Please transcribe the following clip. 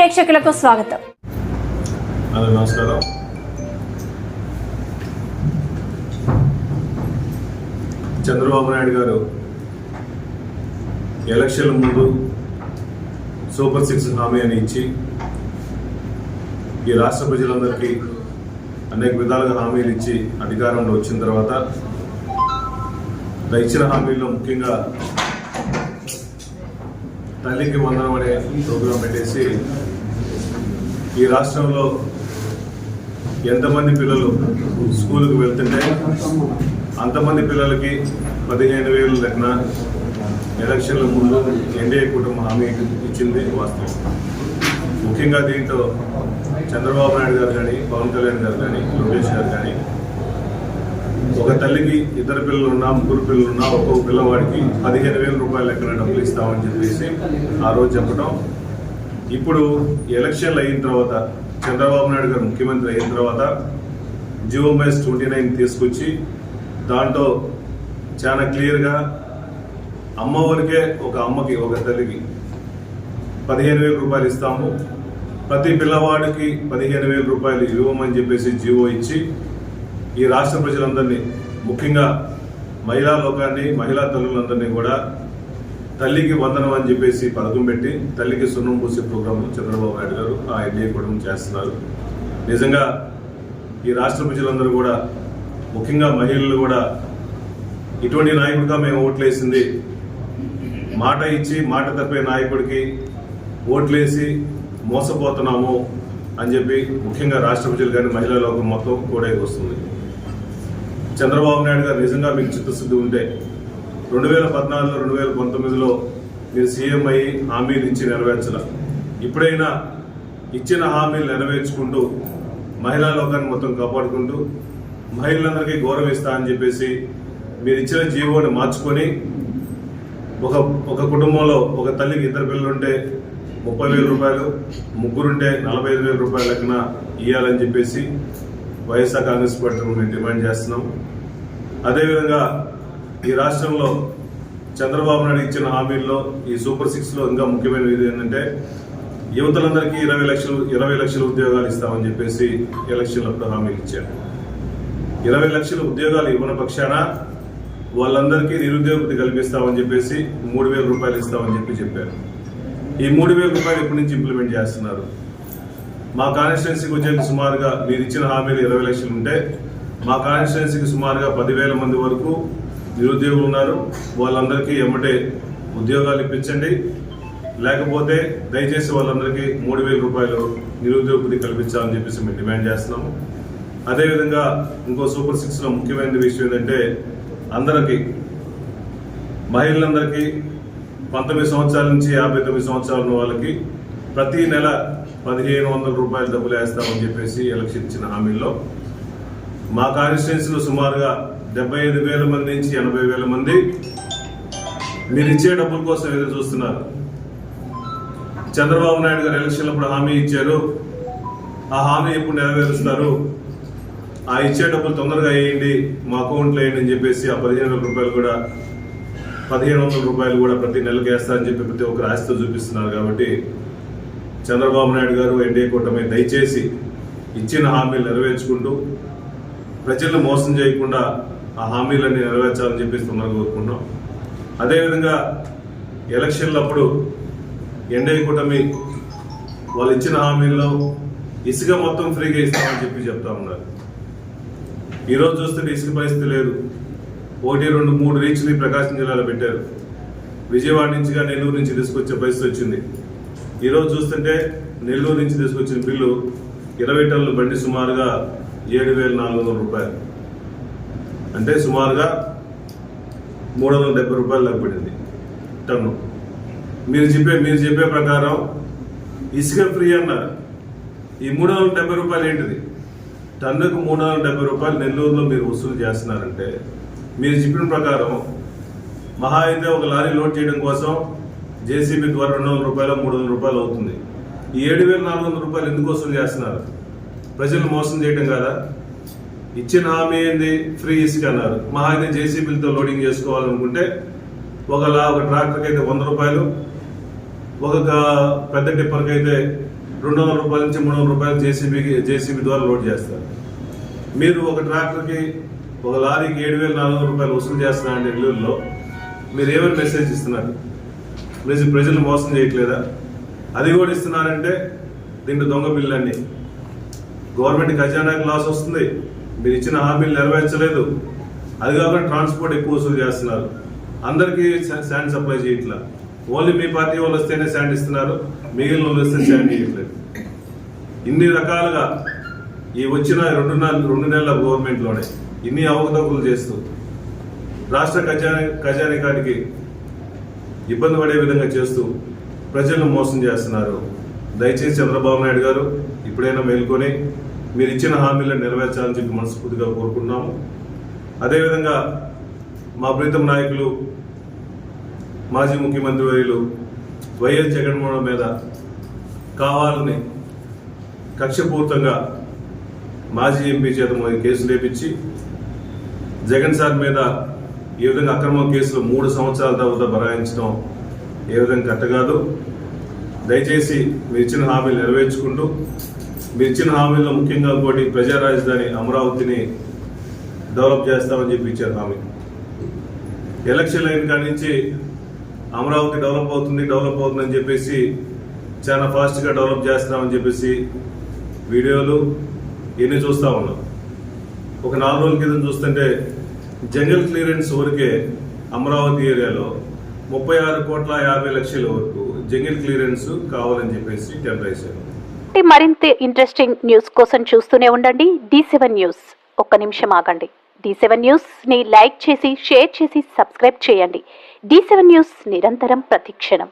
ప్రేక్షకులకు స్వాగతం. నమస్కారం. చంద్రబాబు నాయుడు గారు ఎలక్షన్ల ముందు సూపర్ 6 హామీ అని ఇచ్చి ఈ రాష్ట్ర ప్రజలందరికీ అనేక విధాలుగా హామీలు ఇచ్చి అధికారంలో వచ్చిన తర్వాత ఇచ్చిన హామీల్లో ముఖ్యంగా తల్లికి వందనం అనే ప్రోగ్రాం పెట్టేసి ఈ రాష్ట్రంలో ఎంతమంది పిల్లలు స్కూల్కి వెళ్తుంటే అంతమంది పిల్లలకి 15,000 లెక్కన ఎలక్షన్ల ముందు ఎన్డీఏ కుటుంబం హామీ ఇచ్చింది వాస్తవం. ముఖ్యంగా దీంట్లో చంద్రబాబు నాయుడు గారు కానీ, పవన్ కళ్యాణ్ గారు కానీ, లోకేష్ గారు కానీ ఒక తల్లికి 2 పిల్లలు ఉన్నా, 3 పిల్లలు ఉన్నా ఒక్కొక్క పిల్లవాడికి 15,000 రూపాయల లెక్కన డబ్బులు ఇస్తామని చెప్పేసి ఆ రోజు చెప్పడం. ఇప్పుడు ఎలక్షన్లు అయిన తర్వాత చంద్రబాబు నాయుడు గారు ముఖ్యమంత్రి అయిన తర్వాత GMS 29 తీసుకొచ్చి దాంట్లో చాలా క్లియర్గా అమ్మఒరికే ఒక అమ్మకి, ఒక తల్లికి 15,000 రూపాయలు ఇస్తాము, ప్రతి పిల్లవాడికి 15,000 రూపాయలు ఇవ్వమని చెప్పేసి జీవో ఇచ్చి ఈ రాష్ట్ర ప్రజలందరినీ, ముఖ్యంగా మహిళా లోకాన్ని, మహిళా తల్లులందరినీ కూడా తల్లికి వందనం అని చెప్పేసి పథకం పెట్టి తల్లికి సున్నం పూసే ప్రోగ్రాం చంద్రబాబు నాయుడు గారు ఆ ఎన్డీఏ కూడా చేస్తున్నారు. నిజంగా ఈ రాష్ట్ర ప్రజలందరూ కూడా, ముఖ్యంగా మహిళలు కూడా ఇటువంటి నాయకుడిగా మేము ఓట్లేసింది, మాట ఇచ్చి మాట తప్పే నాయకుడికి ఓట్లేసి మోసపోతున్నాము అని చెప్పి ముఖ్యంగా రాష్ట్ర ప్రజలు కానీ మహిళా లోకం మొత్తం కూడా వస్తుంది. చంద్రబాబు నాయుడు గారు నిజంగా మీకు చిత్తశుద్ధి ఉంటే 2014, 2019లో మీరు సీఎం అయ్యి హామీలు ఇచ్చి నెరవేర్చాల. ఇప్పుడైనా ఇచ్చిన హామీలు నెరవేర్చుకుంటూ మహిళా లోకాన్ని మొత్తం కాపాడుకుంటూ మహిళలందరికీ గౌరవిస్తా అని చెప్పేసి మీరు ఇచ్చిన జీవోని మార్చుకొని ఒక కుటుంబంలో ఒక తల్లికి 2 పిల్లలుంటే 30,000 రూపాయలు, ముగ్గురుంటే 45,000 రూపాయల లెక్కన ఇవ్వాలని చెప్పేసి వైఎస్ఆర్ కాంగ్రెస్ పార్టీ మేము డిమాండ్ చేస్తున్నాం. అదేవిధంగా ఈ రాష్ట్రంలో చంద్రబాబు నాయుడు ఇచ్చిన హామీల్లో ఈ సూపర్ 6లో ఇంకా ముఖ్యమైన ఇది ఏంటంటే యువతలందరికీ 20 లక్షల ఉద్యోగాలు ఇస్తామని చెప్పేసి ఎలక్షన్లప్పుడు హామీలు ఇచ్చారు. 20 లక్షల ఉద్యోగాలు ఇవ్వని పక్షాన వాళ్ళందరికీ నిరుద్యోగ కల్పిస్తామని చెప్పేసి 3,000 రూపాయలు ఇస్తామని చెప్పారు. ఈ 3,000 రూపాయలు ఎప్పటి నుంచి ఇంప్లిమెంట్ చేస్తున్నారు? మా కాన్స్టిట్యున్సీకి వచ్చేది సుమారుగా మీరు ఇచ్చిన హామీలు 20 లక్షలు ఉంటే మా కాన్స్టిట్యున్సీకి సుమారుగా 10,000 మంది వరకు నిరుద్యోగులు ఉన్నారు. వాళ్ళందరికీ ఎమ్మటే ఉద్యోగాలు ఇప్పించండి, లేకపోతే దయచేసి వాళ్ళందరికీ 3,000 రూపాయలు నిరుద్యోగ కల్పించాలని చెప్పేసి మేము డిమాండ్ చేస్తున్నాము. అదేవిధంగా ఇంకో సూపర్ 6లో ముఖ్యమైన విషయం ఏంటంటే అందరికీ, మహిళలందరికీ 19 సంవత్సరాల నుంచి 59 సంవత్సరాల ఉన్న వాళ్ళకి ప్రతి నెల 1,500 రూపాయలు డబ్బులు వేస్తామని చెప్పేసి ఎలక్షన్ ఇచ్చిన హామీల్లో మా కాన్స్టిట్యున్సీలో సుమారుగా 75,000 మంది నుంచి 80,000 మంది మీరు ఇచ్చే డబ్బుల కోసం ఎదురు చూస్తున్నారు. చంద్రబాబు నాయుడు గారు ఎలక్షన్లప్పుడు హామీ ఇచ్చారు, ఆ హామీ ఎప్పుడు నెరవేరుస్తారు, ఆ ఇచ్చే డబ్బులు తొందరగా వేయండి, మా అకౌంట్లో వేయండి అని చెప్పేసి ఆ 15,000 రూపాయలు కూడా 1,500 రూపాయలు కూడా ప్రతి నెలకు వేస్తారని చెప్పి ప్రతి ఒక్కరు ఆశతో చూపిస్తున్నారు. కాబట్టి చంద్రబాబు నాయుడు గారు, ఎన్డీఏ కూటమి దయచేసి ఇచ్చిన హామీలు నెరవేర్చుకుంటూ ప్రజలను మోసం చేయకుండా ఆ హామీలన్నీ నెరవేర్చాలని చెప్పేసి తొందరగా కోరుకుంటున్నాం. అదేవిధంగా ఎలక్షన్లప్పుడు ఎన్డీఏ కూటమి వాళ్ళు ఇచ్చిన హామీల్లో ఇసుక మొత్తం ఫ్రీగా ఇస్తామని చెప్పి చెప్తా ఉన్నారు. ఈరోజు చూస్తే ఇసుక పరిస్థితి లేదు. 1, 2, 3 రీచ్ని ప్రకాశం జిల్లాలో పెట్టారు. విజయవాడ నుంచి నెల్లూరు నుంచి తీసుకొచ్చే పరిస్థితి వచ్చింది. ఈరోజు చూస్తుంటే నెల్లూరు నుంచి తీసుకొచ్చిన బిల్లు 20 టన్నుల బండి సుమారుగా 7,400 రూపాయలు, అంటే సుమారుగా 370 రూపాయలు లెక్కపడింది టన్ను. మీరు చెప్పే ప్రకారం ఇసుక ఫ్రీ అన్నారు. ఈ 370 రూపాయలు ఏంటిది? టన్నుకు 370 రూపాయలు నెల్లూరులో మీరు వసూలు చేస్తున్నారంటే మీరు చెప్పిన ప్రకారం మహా అయితే ఒక లారీ లోడ్ చేయడం కోసం జేసీబీ ద్వారా 200 రూపాయలు 300 రూపాయలు అవుతుంది. ఈ 7,400 రూపాయలు ఎందుకు వసూలు చేస్తున్నారు? ప్రజలు మోసం చేయడం కదా. ఇచ్చిన హామీ ఏంది? ఫ్రీ ఇసుక అన్నారు. మహా అయితే జేసీబీలతో లోడింగ్ చేసుకోవాలనుకుంటే ఒక ట్రాక్టర్కి అయితే 100 రూపాయలు, ఒక పెద్ద టిప్పర్కి అయితే 200 రూపాయల నుంచి 300 రూపాయలు జేసీబీ ద్వారా లోడ్ చేస్తారు. మీరు ఒక ట్రాక్టర్కి ఒక లారీకి 7,400 రూపాయలు వసూలు చేస్తున్నారంటే నెల్లూరులో మీరు ఏమైనా మెసేజ్ ఇస్తున్నారు? ప్రజలు మోసం చేయట్లేదా? అది కూడా ఇస్తున్నారంటే దీంట్లో దొంగ బిల్లులన్నీ. గవర్నమెంట్ ఖజానాకి లాస్ వస్తుంది, మీరు ఇచ్చిన హామీలు నెరవేర్చలేదు. అది కాకుండా ట్రాన్స్పోర్ట్ ఎక్కువ వసూలు చేస్తున్నారు. అందరికీ శాండ్ సప్లై చేయట్లా. ఓన్లీ మీ పార్టీ వాళ్ళు వస్తేనే శాండ్ ఇస్తున్నారు, మిగిలిన వాళ్ళు వస్తే శాండ్ ఇవ్వట్లేదు. ఇన్ని రకాలుగా ఈ వచ్చిన 2 నెలల గవర్నమెంట్లోనే ఇన్ని అవకతవకలు చేస్తూ రాష్ట్ర ఖజానానికి ఇబ్బంది పడే విధంగా చేస్తూ ప్రజలను మోసం చేస్తున్నారు. దయచేసి చంద్రబాబు నాయుడు గారు ఇప్పుడైనా మేల్కొని మీరు ఇచ్చిన హామీలను నెరవేర్చాలని చెప్పి మనస్ఫూర్తిగా కోరుకున్నాము. అదేవిధంగా మా ప్రీతం నాయకులు మాజీ ముఖ్యమంత్రి వర్యులు వైఎస్ జగన్మోహన్ మీద కావాలని కక్షపూర్తంగా మాజీ ఎంపీ చేత కేసులు లేపించి జగన్ సార్ మీద ఈ విధంగా అక్రమ కేసులు 3 సంవత్సరాల తర్వాత బరాయించడం ఏ విధంగా కరెక్ట్ కాదు. దయచేసి మీరు ఇచ్చిన హామీలు నెరవేర్చుకుంటూ మీరు ఇచ్చిన హామీల్లో ముఖ్యంగా ఇంకోటి ప్రజా రాజధాని అమరావతిని డెవలప్ చేస్తామని చెప్పి ఇచ్చారు హామీ. ఎలక్షన్ అయిన కాడి నుంచి అమరావతి డెవలప్ అవుతుందని చెప్పేసి చాలా ఫాస్ట్గా డెవలప్ చేస్తున్నామని చెప్పేసి వీడియోలు ఇవన్నీ చూస్తూ ఉన్నాం. ఒక 4 రోజుల క్రితం చూస్తుంటే జంగల్ క్లియరెన్స్ వరకే అమరావతి ఏరియాలో 36,50,00,000 వరకు జంగల్ క్లియరెన్స్ కావాలని చెప్పేసి టెండర్ వేశారు. మరింత ఇంట్రెస్టింగ్ న్యూస్ కోసం చూస్తూనే ఉండండి D7 న్యూస్. ఒక్క నిమిషం ఆగండి. D7 న్యూస్ ని లైక్ చేసి, షేర్ చేసి, సబ్స్క్రైబ్ చేయండి. D7 న్యూస్ నిరంతరం ప్రతిక్షణం.